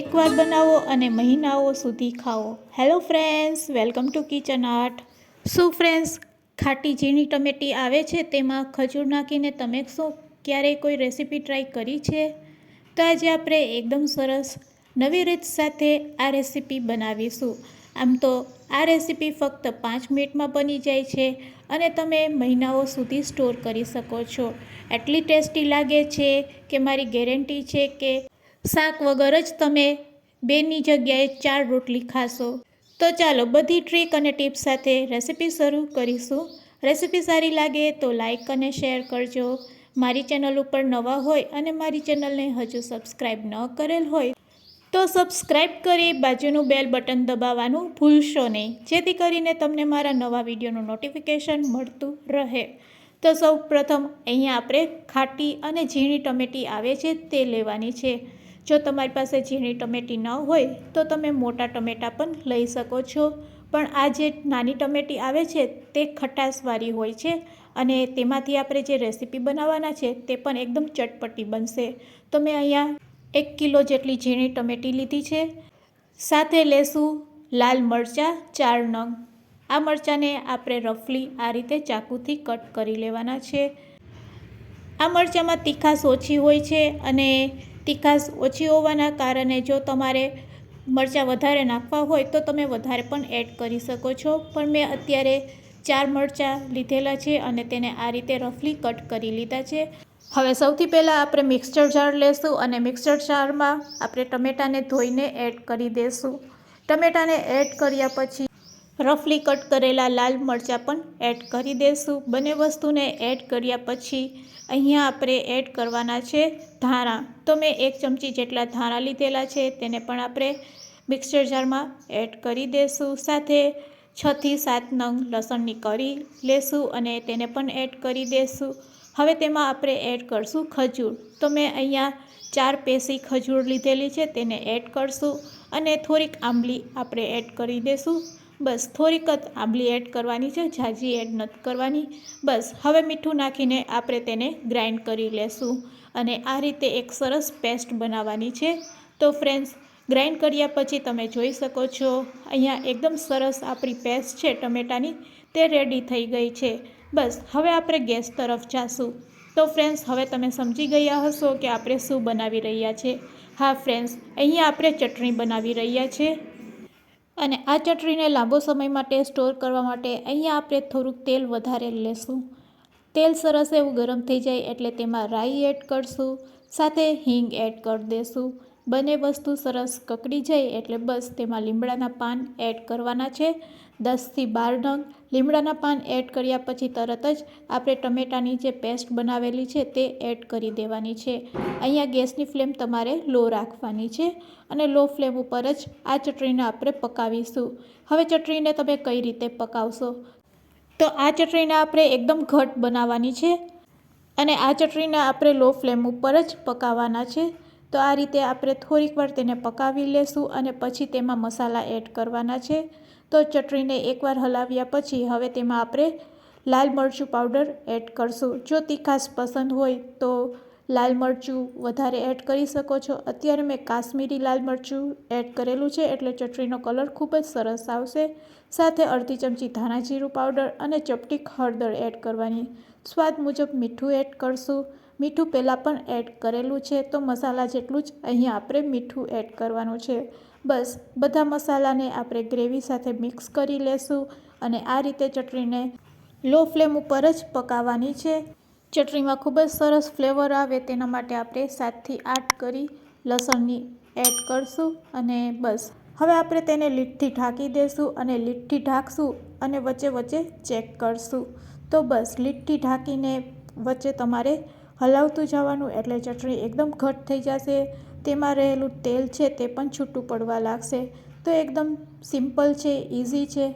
એકવાર બનાવો અને મહિનાઓ સુધી ખાઓ। Hello friends, welcome to kitchen art. શું ફ્રેન્ડ્સ, ખાટી ઝીણી ટમેટી આવે છે તેમાં ખજૂર નાખીને તમે શું ક્યારેય કોઈ રેસીપી ટ્રાય કરી છે? તો આજે આપણે એકદમ સરસ નવી રીત સાથે આ રેસીપી બનાવીશું। આમ તો આ રેસીપી ફક્ત 5 મિનિટમાં બની જાય છે અને તમે મહિનાઓ સુધી સ્ટોર કરી શકો છો। એટલી ટેસ્ટી લાગે છે કે મારી ગેરંટી છે કે શાક વગર જ તમે 2ની જગ્યાએ 4 રોટલી ખાશો। તો ચાલો બધી ટ્રીક અને ટિપ્સ સાથે રેસીપી શરૂ કરીશું। રેસીપી સારી લાગે તો લાઈક અને શેર કરજો। મારી ચેનલ ઉપર નવા હોય અને મારી ચેનલને હજુ સબસ્ક્રાઈબ ન કરેલ હોય તો સબસ્ક્રાઈબ કરી બાજુનું બેલ બટન દબાવવાનું ભૂલશો નહીં, જેથી કરીને તમને મારા નવા વિડીયોનું નોટિફિકેશન મળતું રહે। તો સૌ પ્રથમ અહીંયા આપણે ખાટી અને ઝીણી ટમેટી આવે છે તે લેવાની છે। જો તમારી પાસે ઝીણી ટમેટી ન હોય તો તમે મોટા ટમેટાં પણ લઈ શકો છો, પણ આ જે નાની ટમેટી આવે છે તે ખટાશવાળી હોય છે અને તેમાંથી આપણે જે રેસીપી બનાવવાના છે તે પણ એકદમ ચટપટી બનશે। તો મેં અહીંયા 1 કિલો જેટલી ઝીણી ટમેટી લીધી છે। સાથે લેશું લાલ મરચાં 4 નંગ। આ મરચાંને આપણે રફલી આ રીતે ચાકુથી કટ કરી લેવાના છે। આ મરચાંમાં તીખાશ ઓછી હોય છે અને તીખાશ ઓછી હોવાના કારણે જો તમારે મરચાં વધારે નાખવા હોય તો તમે વધારે પણ એડ કરી શકો છો, પણ મેં અત્યારે 4 મરચાં લીધેલા છે અને તેને આ રીતે રફલી કટ કરી લીધા છે। હવે સૌથી પહેલાં આપણે મિક્સર જાર લેશું અને મિક્સર જારમાં આપણે ટમેટાને ધોઈને એડ કરી દઈશું। ટમેટાને એડ કર્યા પછી રફલી કટ કરેલા લાલ મરચાં પણ એડ કરી દઈશું। બંને વસ્તુને એડ કર્યા પછી અહીંયા આપણે એડ કરવાના છે ધાણા। તો મેં 1 ચમચી જેટલા ધાણા લીધેલા છે, તેને પણ આપણે મિક્સર જારમાં એડ કરી દઈશું। સાથે 6 થી 7 નંગ લસણની કળી લેશું અને તેને પણ એડ કરી દઈશું। હવે તેમાં આપણે એડ કરશું ખજૂર। તો મેં અહીંયા 4 પેસી ખજૂર લીધેલી છે, તેને એડ કરશું અને થોડીક આંબલી આપણે એડ કરી દઈશું। બસ થોડીક જ આંબલી એડ કરવાની છે, ઝાઝી એડ નથી કરવાની। બસ હવે મીઠું નાખીને આપણે તેને ગ્રાઇન્ડ કરી લેશું અને આ રીતે એક સરસ પેસ્ટ બનાવવાની છે। તો ફ્રેન્ડ્સ, ગ્રાઇન્ડ કર્યા પછી તમે જોઈ શકો છો અહીંયા એકદમ સરસ આપણી પેસ્ટ છે ટમેટાની તે રેડી થઈ ગઈ છે। બસ હવે આપણે ગેસ તરફ જાશું। તો ફ્રેન્ડ્સ, હવે તમે સમજી ગયા હશો કે આપણે શું બનાવી રહ્યા છે। હા ફ્રેન્ડ્સ, અહીંયા આપણે ચટણી બનાવી રહ્યા છે અને આ ચટણીને લાંબો સમય માટે સ્ટોર કરવા માટે અહીંયા આપણે થોડુંક તેલ વધારે લેશું। તેલ સરસ એવું ગરમ થઈ જાય એટલે તેમાં રાઈ એડ કરશું, સાથે હિંગ એડ કરી દઈશું। બંને વસ્તુ સરસ કકડી જાય એટલે બસ તેમાં લીમડાના પાન એડ કરવાના છે। 10 થી 12 નંગ લીમડાના પાન એડ કર્યા પછી તરત જ આપણે ટમેટાની જે પેસ્ટ બનાવેલી છે તે એડ કરી દેવાની છે। અહીંયા ગેસની ફ્લેમ તમારે લો રાખવાની છે અને લો ફ્લેમ ઉપર જ આ ચટણીને આપણે પકાવીશું। હવે ચટણીને તમે કઈ રીતે પકાવશો? તો આ ચટણીને આપણે એકદમ ઘટ બનાવવાની છે અને આ ચટણીને આપણે લો ફ્લેમ ઉપર જ પકાવવાના છે। તો આ રીતે આપણે થોડીક વાર તેને પકાવી લેશું અને પછી તેમાં મસાલા એડ કરવાના છે। તો ચટણીને એકવાર હલાવ્યા પછી હવે તેમાં આપણે લાલ મરચું પાવડર એડ કરશું। જો તીખાશ પસંદ હોય તો લાલ મરચું વધારે એડ કરી શકો છો। અત્યારે મેં કાશ્મીરી લાલ મરચું એડ કરેલું છે એટલે ચટણીનો કલર ખૂબ જ સરસ આવશે। સાથે અડધી ચમચી ધાણા જીરું પાવડર અને ચપટી હળદર એડ કરવાની। સ્વાદ મુજબ મીઠું એડ કરશું। મીઠું પહેલાં પણ એડ કરેલું છે તો મસાલા જેટલું જ અહીંયા આપણે મીઠું એડ કરવાનું છે। બસ બધા મસાલાને આપણે ગ્રેવી સાથે મિક્સ કરી લેશું અને આ રીતે ચટણીને લો ફ્લેમ ઉપર જ પકાવવાની છે। ચટણીમાં ખૂબ જ સરસ ફ્લેવર આવે તેના માટે આપણે 7 થી 8 કરી લસણની એડ કરશું અને બસ હવે આપણે તેને લીડથી ઢાંકી દઈશું અને લીડથી ઢાંકશું અને વચ્ચે વચ્ચે ચેક કરશું। તો બસ લીડથી ઢાંકીને વચ્ચે તમારે હલાવતું જવાનું એટલે ચટણી એકદમ ઘટ થઈ જશે। તેમાં રહેલું તેલ છે તે પણ છૂટું પડવા લાગશે। તો એકદમ સિમ્પલ છે, ઇઝી છે,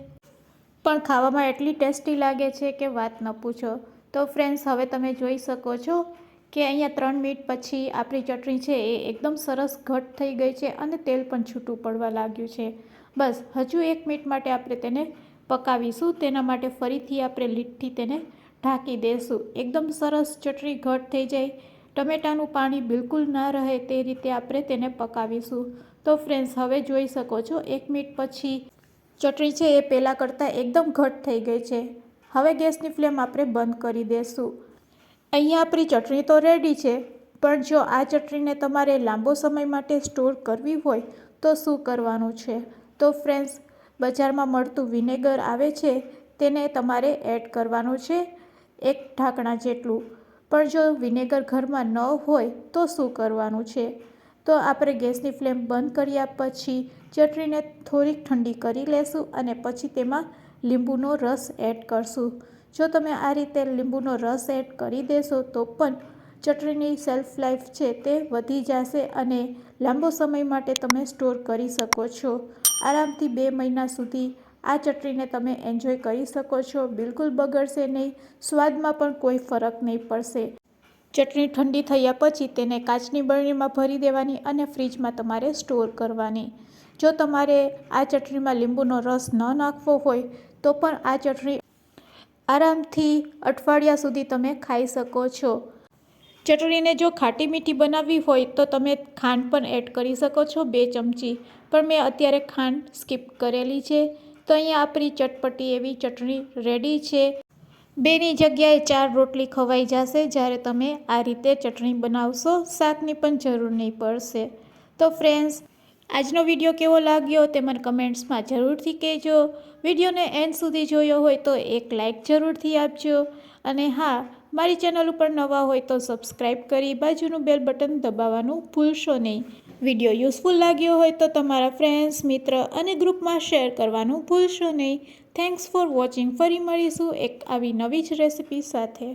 પણ ખાવામાં એટલી ટેસ્ટી લાગે છે કે વાત ન પૂછો। તો ફ્રેન્ડ્સ, હવે તમે જોઈ શકો છો કે અહીંયા 3 મિનિટ પછી આપણી ચટણી છે એ એકદમ સરસ ઘટ થઈ ગઈ છે અને તેલ પણ છૂટું પડવા લાગ્યું છે। બસ હજુ 1 મિનિટ માટે આપણે તેને પકાવીશું। તેના માટે ફરીથી આપણે લીડથી તેને ઢાંકી દઈશું। એકદમ સરસ ચટણી ઘટ થઈ જાય, ટમેટાનું પાણી બિલકુલ ના રહે તે રીતે આપણે તેને પકાવીશું। તો ફ્રેન્ડ્સ હવે જોઈ શકો છો 1 મિનિટ પછી ચટણી છે એ પહેલાં કરતાં એકદમ ઘટ થઈ ગઈ છે. હવે ગેસની ફ્લેમ આપણે બંધ કરી દઈશું. અહીંયા આપણી ચટણી તો રેડી છે, પણ જો આ ચટણીને તમારે લાંબો સમય માટે સ્ટોર કરવી હોય તો શું કરવાનું છે? તો ફ્રેન્ડ્સ, બજારમાં મળતું વિનેગર આવે છે તેને તમારે એડ કરવાનું છે, 1 ઢાંકણા જેટલું. પણ જો વિનેગર ઘરમાં ન હોય તો શું કરવાનું છે? તો આપણે ગેસની ફ્લેમ બંધ કર્યા પછી ચટણીને થોડીક ઠંડી કરી લેશું અને પછી તેમાં લીંબુનો રસ એડ કરશું. જો તમે આ રીતે લીંબુનો રસ એડ કરી દેશો તો પણ ચટણીની શેલ્ફ લાઈફ છે તે વધી જશે અને લાંબો સમય માટે તમે સ્ટોર કરી શકો છો. આરામથી 2 મહિના સુધી આ ચટણીને તમે એન્જોય કરી શકો છો. બિલકુલ બગડશે નહીં, સ્વાદમાં પણ કોઈ ફરક નહીં પડશે. ચટણી ઠંડી થયા પછી તેને કાચની બરણીમાં ભરી દેવાની અને ફ્રીજમાં તમારે સ્ટોર કરવાની. જો તમારે આ ચટણીમાં લીંબુનો રસ ન નાખવો હોય તો પણ આ ચટણી આરામથી અઠવાડિયા સુધી તમે ખાઈ શકો છો. ચટણીને જો ખાટી મીઠી બનાવવી હોય તો તમે ખાંડ પણ એડ કરી શકો છો, 2 ચમચી. પણ મેં અત્યારે ખાંડ સ્કીપ કરેલી છે. તો અહીંયા આપણી ચટપટી એવી ચટણી રેડી છે. 2ની જગ્યાએ 4 રોટલી ખવાઈ જશે જ્યારે તમે આ રીતે ચટણી બનાવશો. શાકની પણ જરૂર નહીં પડશે. તો ફ્રેન્ડ્સ, આજનો વિડીયો કેવો લાગ્યો તે મને કમેન્ટ્સમાં જરૂરથી કહેજો. વિડીયોને એન્ડ સુધી જોયો હોય તો એક લાઇક જરૂરથી આપજો. અને હા, મારી ચેનલ ઉપર નવા હોય તો સબસ્ક્રાઈબ કરી બાજુનું બેલ બટન દબાવવાનું ભૂલશો નહીં. વિડીયો યુઝફુલ લાગ્યો હોય તો તમારા ફ્રેન્ડ્સ, મિત્ર અને ગ્રુપમાં શેર કરવાનું ભૂલશો નહીં. Thanks for watching. ફરી મળીશું એક આવી નવી જ રેસિપી સાથે.